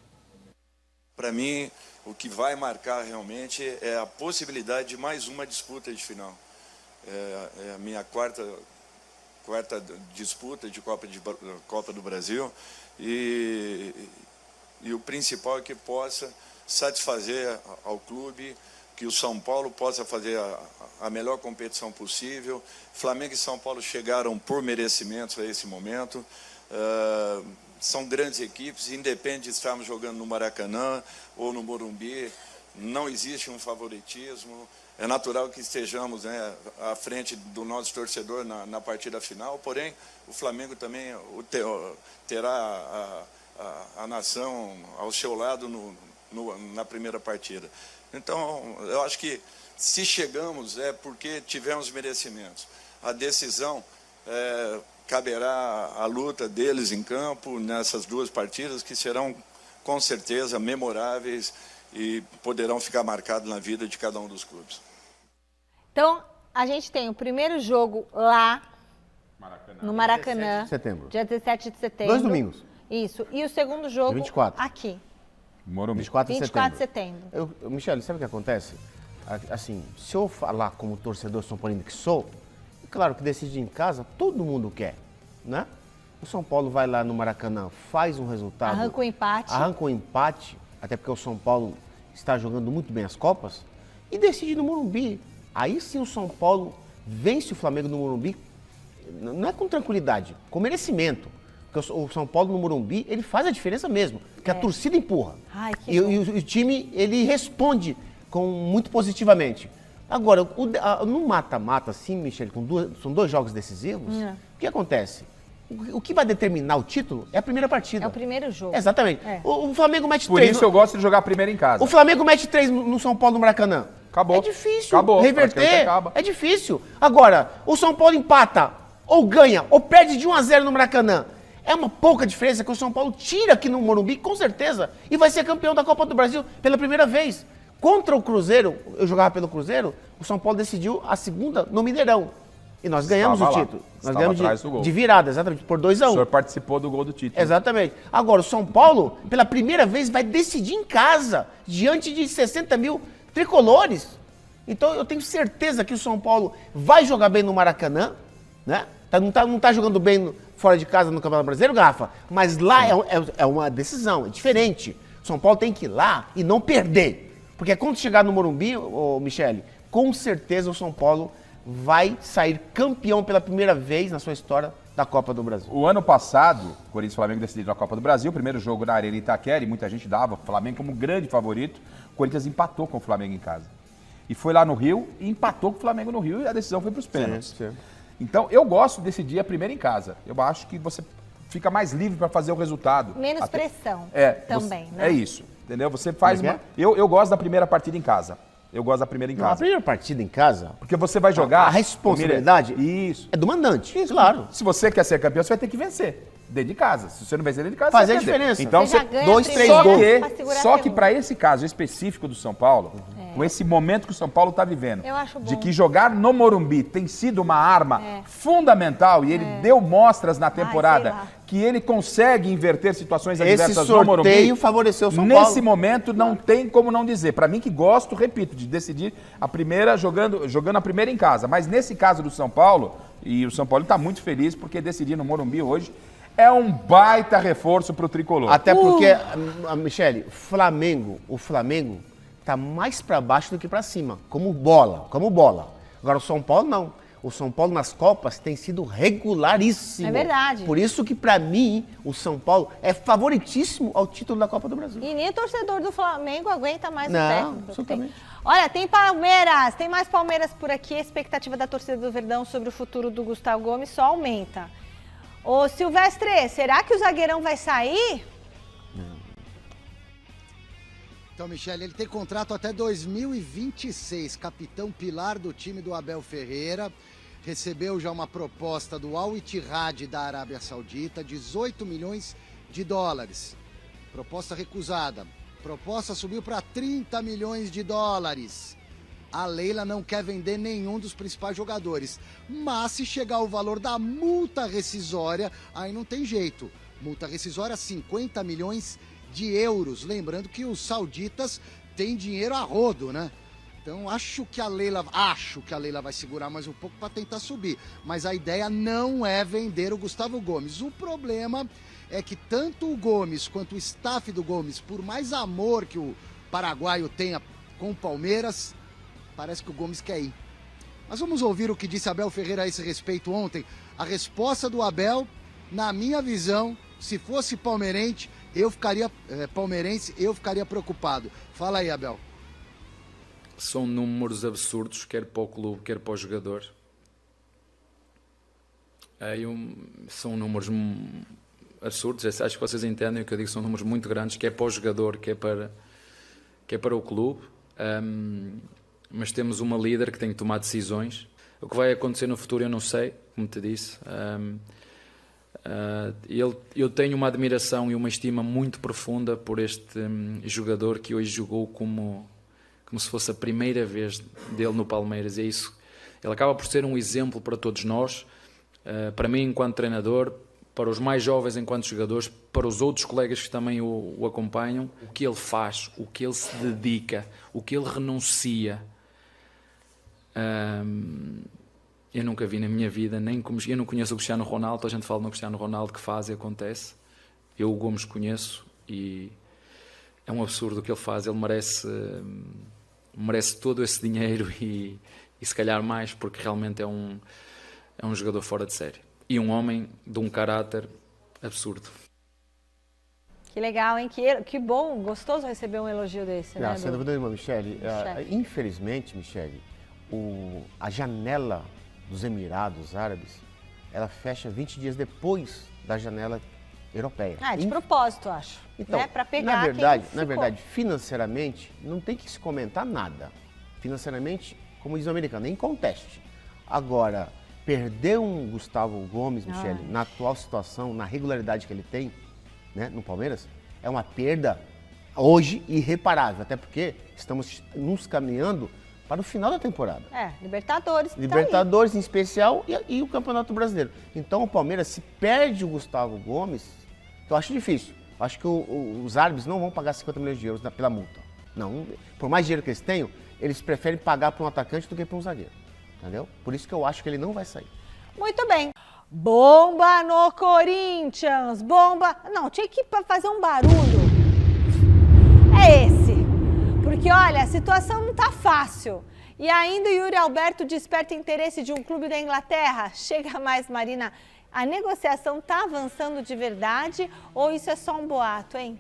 Para mim, o que vai marcar realmente é a possibilidade de mais uma disputa de final. É a minha quarta disputa de Copa do Brasil e o principal é que possa satisfazer ao clube, que o São Paulo possa fazer a melhor competição possível. Flamengo e São Paulo chegaram por merecimentos a esse momento. São grandes equipes, independe de estarmos jogando no Maracanã ou no Morumbi, não existe um favoritismo. É natural que estejamos, né, à frente do nosso torcedor na partida final, porém o Flamengo também terá a nação ao seu lado na primeira partida. Então, eu acho que se chegamos é porque tivemos merecimentos. A decisão caberá à luta deles em campo nessas duas partidas, que serão com certeza memoráveis e poderão ficar marcados na vida de cada um dos clubes. Então, a gente tem o primeiro jogo lá no Maracanã, 17 de setembro. Dia 17 de setembro. 2 domingos. Isso. E o segundo jogo 24. aqui. Morumbi. 24 de setembro. Michele, sabe o que acontece? Assim, se eu falar como torcedor São Paulino que sou, claro que decidir em casa, todo mundo quer, né? O São Paulo vai lá no Maracanã, faz um resultado. Arranca o empate. Até porque o São Paulo está jogando muito bem as Copas, e decide no Morumbi. Aí sim o São Paulo vence o Flamengo no Morumbi, não é com tranquilidade, com merecimento. Porque o São Paulo no Morumbi, ele faz a diferença mesmo, porque a torcida empurra. Ai, e o time, ele responde muito positivamente. Agora, no mata-mata, assim, Michele, são 2 jogos decisivos, o que acontece? O que vai determinar o título é a primeira partida. É o primeiro jogo. Exatamente. O Flamengo mete 3. Por isso eu gosto de jogar primeiro em casa. O Flamengo mete 3 no São Paulo, no Maracanã. Acabou. É difícil Acabou. reverter. É difícil. Agora, o São Paulo empata, ou ganha, ou perde de 1-0 no Maracanã. É uma pouca diferença que o São Paulo tira aqui no Morumbi, com certeza, e vai ser campeão da Copa do Brasil pela primeira vez. Contra o Cruzeiro, eu jogava pelo Cruzeiro, o São Paulo decidiu a segunda no Mineirão. E nós ganhamos o título. Nós ganhamos de virada, exatamente, por 2-1. O senhor participou do gol do título. Exatamente. Agora, o São Paulo, pela primeira vez, vai decidir em casa, diante de 60 mil tricolores. Então, eu tenho certeza que o São Paulo vai jogar bem no Maracanã, né? Não tá jogando bem fora de casa no Campeonato Brasileiro, Rafa, mas lá é uma decisão, é diferente. O São Paulo tem que ir lá e não perder. Porque quando chegar no Morumbi, Michele, com certeza o São Paulo vai sair campeão pela primeira vez na sua história da Copa do Brasil. O ano passado, o Corinthians e o Flamengo decidiram a Copa do Brasil, o primeiro jogo na Arena Itaquera, e muita gente dava o Flamengo como grande favorito. O Corinthians empatou com o Flamengo em casa. E foi lá no Rio e empatou com o Flamengo no Rio e a decisão foi para os pênaltis. Sim. Então, eu gosto de decidir a primeira em casa. Eu acho que você fica mais livre para fazer o resultado. Menos pressão também, né? É isso, entendeu? Você faz uma... Eu gosto da primeira partida em casa. Eu gosto da primeira em casa. A primeira partida em casa... Porque você vai jogar... A responsabilidade é do mandante. Isso, claro. Se você quer ser campeão, você vai ter que vencer. Dentro de casa. Se você não vencer dentro de casa, fazer você a diferença. Então, você já ganha 2, 3 gols. Só que para esse caso específico do São Paulo, com esse momento que o São Paulo está vivendo, eu acho bom. De que jogar no Morumbi tem sido uma arma fundamental, e ele deu mostras na temporada que ele consegue inverter situações adversas no Morumbi. Esse sorteio favoreceu o São Paulo. Nesse momento, não tem como não dizer. Para mim que gosto, repito, de decidir a primeira jogando a primeira em casa. Mas nesse caso do São Paulo, e o São Paulo está muito feliz porque decidir no Morumbi hoje é um baita reforço para o tricolor. Até porque, Michele, o Flamengo tá mais para baixo do que para cima, como bola. Agora o São Paulo não. o São Paulo nas Copas tem sido regularíssimo. É verdade. Por isso que, para mim, o São Paulo é favoritíssimo ao título da Copa do Brasil. E nem o torcedor do Flamengo aguenta mais o Não, técnico. absolutamente. Olha, tem Palmeiras, tem mais Palmeiras por aqui. A expectativa da torcida do Verdão sobre o futuro do Gustavo Gomes só aumenta. Ô Silvestre, será que o zagueirão vai sair? Então, Michele, ele tem contrato até 2026, capitão pilar do time do Abel Ferreira. Recebeu já uma proposta do Al Ittihad da Arábia Saudita, 18 milhões de dólares. Proposta recusada. Proposta subiu para 30 milhões de dólares. A Leila não quer vender nenhum dos principais jogadores. Mas se chegar o valor da multa rescisória, aí não tem jeito. Multa rescisória, 50 milhões de euros. Lembrando que os sauditas têm dinheiro a rodo, né? Então acho que a Leila vai segurar mais um pouco para tentar subir. Mas a ideia não é vender o Gustavo Gomes. O problema é que tanto o Gomes quanto o staff do Gomes, por mais amor que o paraguaio tenha com o Palmeiras, parece que o Gomes quer ir. Mas vamos ouvir o que disse Abel Ferreira a esse respeito ontem. A resposta do Abel, na minha visão, se fosse palmeirense, eu ficaria preocupado. Fala aí, Abel. São números absurdos, quer para o clube, quer para o jogador. São números absurdos, acho que vocês entendem o que eu digo, são números muito grandes, quer para o jogador, quer para o clube. Mas temos uma líder que tem que tomar decisões. O que vai acontecer no futuro eu não sei, como te disse. Eu tenho uma admiração e uma estima muito profunda por este jogador que hoje jogou como se fosse a primeira vez dele no Palmeiras. É isso. Ele acaba por ser um exemplo para todos nós, para mim enquanto treinador, para os mais jovens enquanto jogadores, para os outros colegas que também o acompanham, o que ele faz, o que ele se dedica, o que ele renuncia. Eu nunca vi na minha vida, eu não conheço o Cristiano Ronaldo, a gente fala no Cristiano Ronaldo que faz e acontece. Eu o Gomes conheço e é um absurdo o que ele faz, ele merece todo esse dinheiro e se calhar mais, porque realmente é um jogador fora de série. E um homem de um caráter absurdo. Que legal, hein? Que bom, gostoso receber um elogio desse, né? Sem dúvida nenhuma, Michele. Infelizmente, Michele, a janela dos Emirados Árabes, ela fecha 20 dias depois da janela europeia. De propósito, acho. Então, né? Para pegar na verdade, financeiramente, não tem que se comentar nada. Financeiramente, como diz o americano, nem conteste. Agora, perder um Gustavo Gomes, Michele, na atual situação, na regularidade que ele tem, né, no Palmeiras, é uma perda hoje irreparável. Até porque estamos nos caminhando para o final da temporada. Libertadores. Libertadores em especial e o Campeonato Brasileiro. Então o Palmeiras, se perde o Gustavo Gomes, eu acho difícil. Acho que os árabes não vão pagar 50 milhões de euros pela multa. Não, por mais dinheiro que eles tenham, eles preferem pagar para um atacante do que para um zagueiro. Entendeu? Por isso que eu acho que ele não vai sair. Muito bem. Bomba no Corinthians. Bomba. Não, tinha que fazer um barulho. É esse. Porque, olha, a situação não tá fácil. E ainda o Yuri Alberto desperta interesse de um clube da Inglaterra. Chega mais, Marina. A negociação tá avançando de verdade ou isso é só um boato, hein?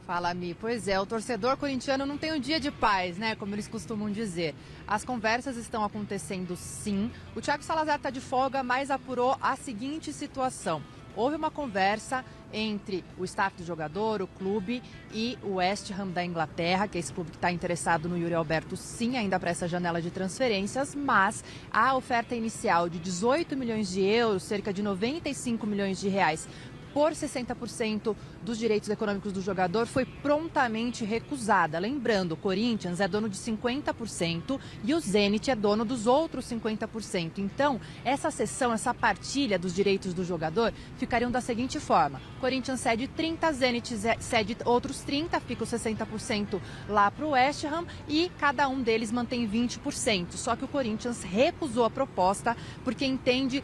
Fala, Mi. Pois é, o torcedor corintiano não tem um dia de paz, né? Como eles costumam dizer. As conversas estão acontecendo sim. O Thiago Salazar está de folga, mas apurou a seguinte situação. Houve uma conversa entre o staff do jogador, o clube e o West Ham da Inglaterra, que é esse clube que está interessado no Yuri Alberto, sim, ainda para essa janela de transferências, mas a oferta inicial de 18 milhões de euros, cerca de 95 milhões de reais, por 60% dos direitos econômicos do jogador foi prontamente recusada. Lembrando, o Corinthians é dono de 50% e o Zenit é dono dos outros 50%. Então, essa cessão, essa partilha dos direitos do jogador ficariam da seguinte forma. Corinthians cede 30, Zenit cede outros 30, fica os 60% lá para o West Ham e cada um deles mantém 20%. Só que o Corinthians recusou a proposta porque entende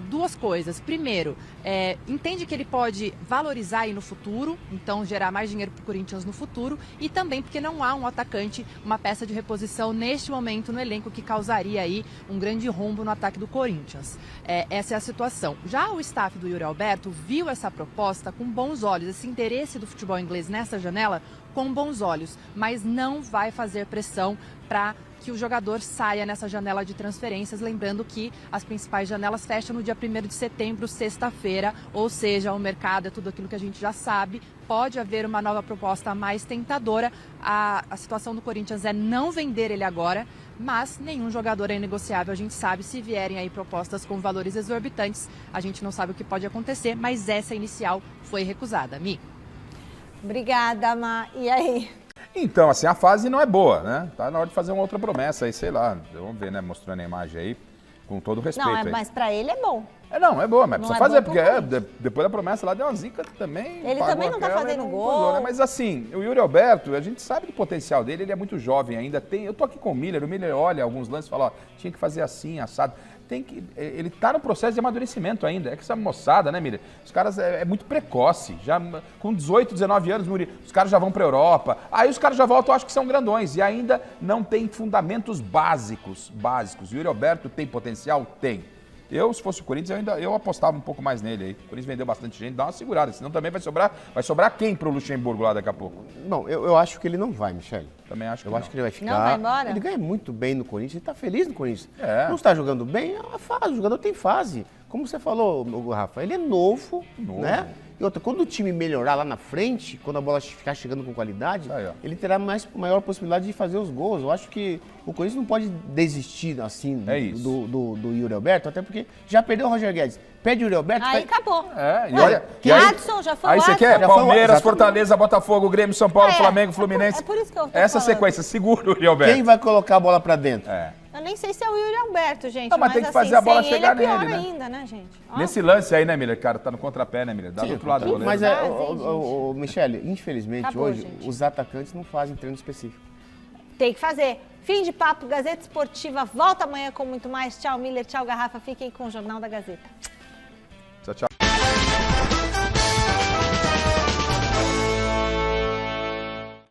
duas coisas. Primeiro, entende que ele pode valorizar aí no futuro, então gerar mais dinheiro para o Corinthians no futuro, e também porque não há um atacante, uma peça de reposição neste momento no elenco que causaria aí um grande rombo no ataque do Corinthians. Essa é a situação. Já o staff do Yuri Alberto viu essa proposta com bons olhos, esse interesse do futebol inglês nessa janela com bons olhos, mas não vai fazer pressão para que o jogador saia nessa janela de transferências, lembrando que as principais janelas fecham no dia 1º de setembro, sexta-feira, ou seja, o mercado é tudo aquilo que a gente já sabe, pode haver uma nova proposta mais tentadora. A situação do Corinthians é não vender ele agora, mas nenhum jogador é negociável, a gente sabe. Se vierem aí propostas com valores exorbitantes, a gente não sabe o que pode acontecer, mas essa inicial foi recusada. Mi. Obrigada, Ma. E aí? Então, assim, a fase não é boa, né? Tá na hora de fazer uma outra promessa aí, sei lá. Vamos ver, né? Mostrando a imagem aí, com todo o respeito. Não, aí. mas pra ele é bom. Não, é boa, mas Não precisa é fazer, bom porque depois da promessa lá deu uma zica também. Ele também não tá fazendo gol. Né? Mas assim, o Yuri Alberto, a gente sabe do potencial dele, ele é muito jovem ainda. Eu tô aqui com o Miller olha alguns lances e fala, ó, tinha que fazer assim, assado. Ele tá no processo de amadurecimento ainda. É que essa moçada, né, Miller? Os caras é muito precoce. Já com 18, 19 anos, os caras já vão pra Europa. Aí os caras já voltam, eu acho que são grandões. E ainda não tem fundamentos básicos. O Yuri Alberto tem potencial? Tem. Se fosse o Corinthians, eu apostava um pouco mais nele aí. O Corinthians vendeu bastante gente, dá uma segurada, senão também vai sobrar quem pro Luxemburgo lá daqui a pouco? Não, eu acho que ele não vai, Michele. Também acho que Eu acho que ele vai ficar. Não vai embora? Ele ganha muito bem no Corinthians, ele tá feliz no Corinthians. Não está jogando bem, é uma fase, o jogador tem fase. Como você falou, Rafa, ele é novo. Né? E outra, quando o time melhorar lá na frente, quando a bola ficar chegando com qualidade, ele terá maior possibilidade de fazer os gols. Eu acho que o Corinthians não pode desistir assim do Yuri Alberto, até porque já perdeu o Roger Guedes. Perde o Yuri Alberto. Aí acabou. E olha, Adson já foi. Aí você quer Palmeiras, Fortaleza, Botafogo, Grêmio, São Paulo, Flamengo, Fluminense. É por isso que eu tô Essa falando. sequência, segura o Yuri Alberto. Quem vai colocar a bola pra dentro? Eu nem sei se é o Yuri Alberto, gente. Não, mas tem que fazer a bola sem chegar ele é pior nele, né? ainda, né, gente? Ó. Nesse lance aí, né, Miller? Cara, tá no contrapé, né, Miller? Dá do outro lado do goleiro. Mas, Michele, infelizmente, Acabou, hoje, gente. os atacantes não fazem treino específico. Tem que fazer. Fim de papo, Gazeta Esportiva volta amanhã com muito mais. Tchau, Miller. Tchau, Garrafa. Fiquem com o Jornal da Gazeta.